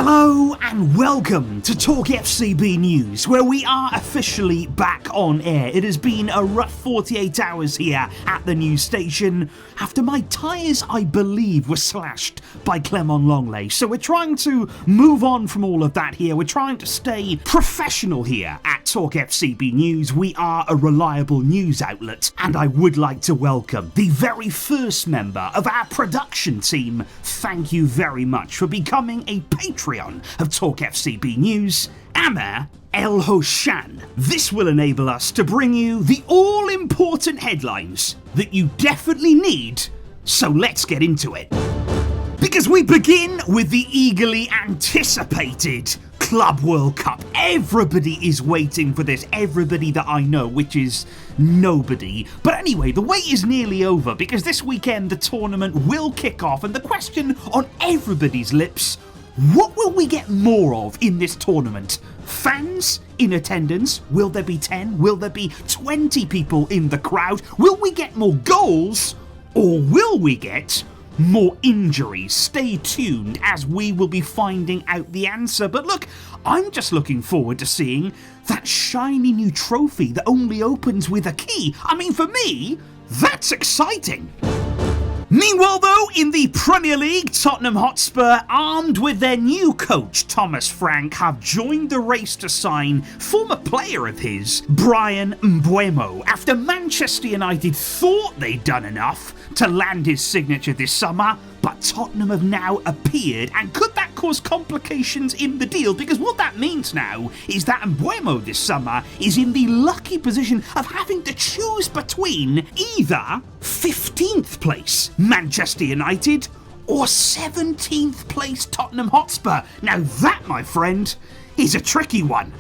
Hello and welcome to TALKFCB News, where we are officially back on air. It has been a rough 48 hours here at the news station after my tyres, I believe, were slashed by Clement Longley. So we're trying to move on from all of that here. We're trying to stay professional here at TALKFCB News. We are a reliable news outlet, and I would like to welcome the very first member of our production team. Thank you very much for becoming a patron of TALKFCB News, Amer El Hoshan. This will enable us to bring you the all-important headlines that you definitely need, so let's get into it. Because we begin with the eagerly anticipated Club World Cup. Everybody is waiting for this, everybody that I know, which is nobody. But anyway, the wait is nearly over because this weekend the tournament will kick off, and the question on everybody's lips: what will we get more of in this tournament? Fans in attendance? Will there be 10? Will there be 20 people in the crowd? Will we get more goals? Or will we get more injuries? Stay tuned as we will be finding out the answer. But look, I'm just looking forward to seeing that shiny new trophy that only opens with a key. I mean, for me, that's exciting. Meanwhile though, in the Premier League, Tottenham Hotspur, armed with their new coach Thomas Frank, have joined the race to sign former player of his, Bryan Mbeumo, after Manchester United thought they'd done enough to land his signature this summer. But Tottenham have now appeared, and could that cause complications in the deal? Because what that means now is that Mbeumo this summer is in the lucky position of having to choose between either 15th place Manchester United or 17th place Tottenham Hotspur. Now that, my friend, is a tricky one.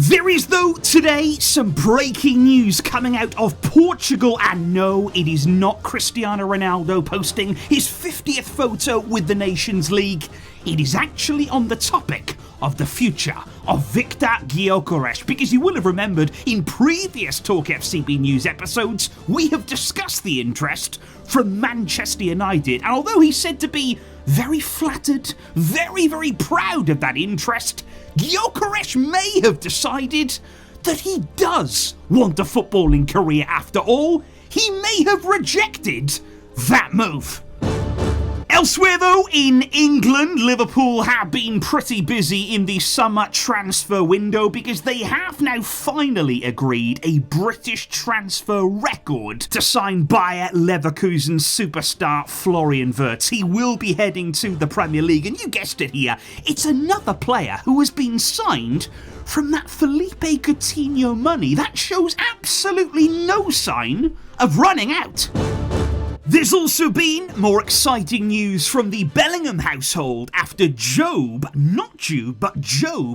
There is, though, today some breaking news coming out of Portugal, and no, it is not Cristiano Ronaldo posting his 50th photo with the Nations League. It is actually on the topic of the future of Viktor Gyökeres, because you will have remembered in previous TALKFCB News episodes we have discussed the interest from Manchester United, and although he's said to be very flattered, very proud of that interest, Gyökeres may have decided that he does want a footballing career after all. He may have rejected that move. Elsewhere though, in England, Liverpool have been pretty busy in the summer transfer window because they have now finally agreed a British transfer record to sign Bayer Leverkusen superstar Florian Wirtz. He will be heading to the Premier League, and you guessed it here, it's another player who has been signed from that Felipe Coutinho money that shows absolutely no sign of running out. There's also been more exciting news from the Bellingham household after Job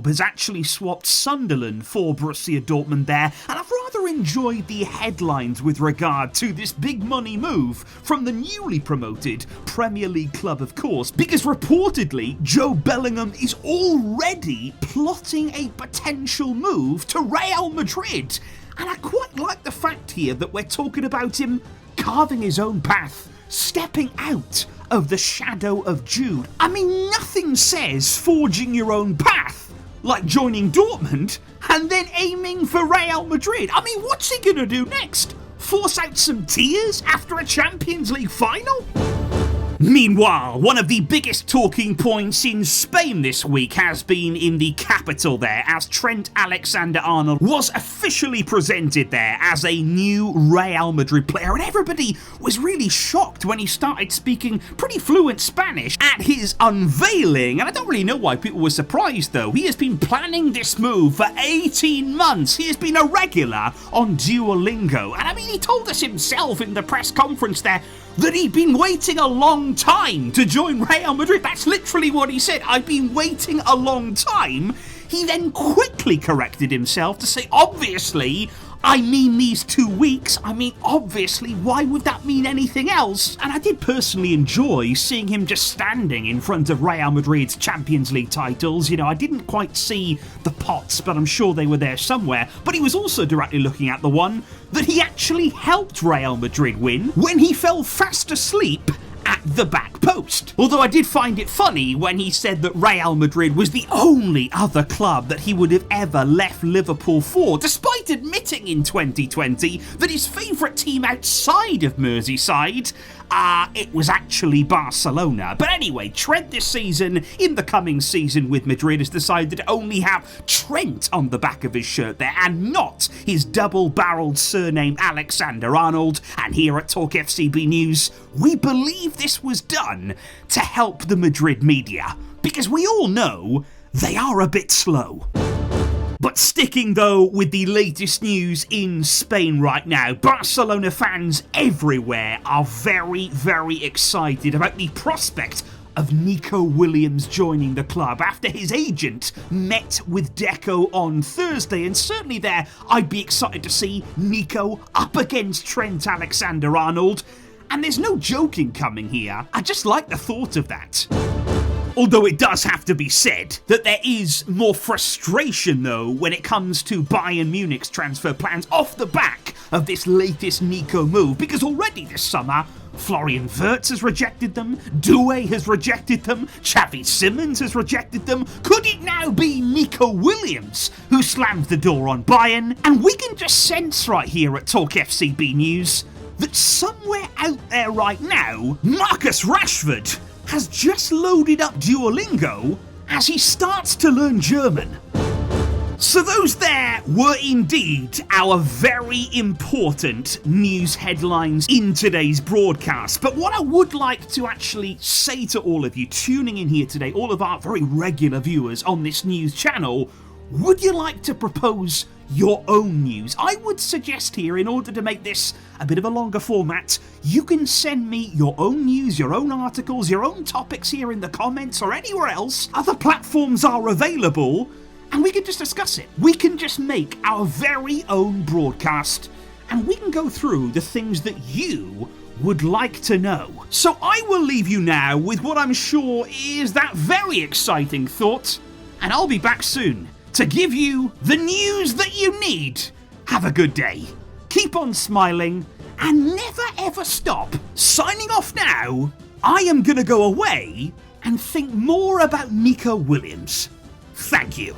has actually swapped Sunderland for Borussia Dortmund there, and I've rather enjoyed the headlines with regard to this big money move from the newly promoted Premier League club, of course, because reportedly Job Bellingham is already plotting a potential move to Real Madrid, and I quite like the fact here that we're talking about him carving his own path, stepping out of the shadow of Jude. I mean, nothing says forging your own path like joining Dortmund and then aiming for Real Madrid. I mean, what's he gonna do next? Force out some tears after a Champions League final? Meanwhile, one of the biggest talking points in Spain this week has been in the capital there, as Trent Alexander-Arnold was officially presented there as a new Real Madrid player, and everybody was really shocked when he started speaking pretty fluent Spanish at his unveiling, and I don't really know why people were surprised though. He has been planning this move for 18 months. He has been a regular on Duolingo, and I mean, he told us himself in the press conference there that he'd been waiting a long time to join Real Madrid. That's literally what he said. I've been waiting a long time. He then quickly corrected himself to say, obviously, I mean these 2 weeks. I mean, obviously, why would that mean anything else? And I did personally enjoy seeing him just standing in front of Real Madrid's Champions League titles. You know, I didn't quite see the pots, but I'm sure they were there somewhere. But he was also directly looking at the one that he actually helped Real Madrid win when he fell fast asleep at the back post. Although I did find it funny when he said that Real Madrid was the only other club that he would have ever left Liverpool for, despite admitting in 2020 that his favourite team outside of Merseyside, it was actually Barcelona. But anyway, Trent this season, in the coming season with Madrid, has decided to only have Trent on the back of his shirt there and not his double-barreled surname Alexander-Arnold. And here at TalkFCB News, we believe this was done to help the Madrid media, because we all know they are a bit slow. But sticking though with the latest news in Spain right now, Barcelona fans everywhere are very, very excited about the prospect of Nico Williams joining the club after his agent met with Deco on Thursday, and certainly there I'd be excited to see Nico up against Trent Alexander-Arnold, and there's no joking coming here. I just like the thought of that. Although it does have to be said that there is more frustration though when it comes to Bayern Munich's transfer plans off the back of this latest Nico move, because already this summer Florian Wirtz has rejected them, Doué has rejected them, Xavi Simons has rejected them. Could it now be Nico Williams who slams the door on Bayern? And we can just sense right here at TalkFCB News that somewhere out there right now, Marcus Rashford has just loaded up Duolingo as he starts to learn German. So those there were indeed our very important news headlines in today's broadcast. But what I would like to actually say to all of you tuning in here today, all of our very regular viewers on this news channel, would you like to propose your own news? I would suggest here, in order to make this a bit of a longer format, you can send me your own news, your own articles, your own topics here in the comments or anywhere else. Other platforms are available, and we can just discuss it. We can just make our very own broadcast, and we can go through the things that you would like to know. So I will leave you now with what I'm sure is that very exciting thought, and I'll be back soon to give you the news that you need. Have a good day. Keep on smiling and never ever stop. Signing off now, I am gonna go away and think more about Nico Williams. Thank you.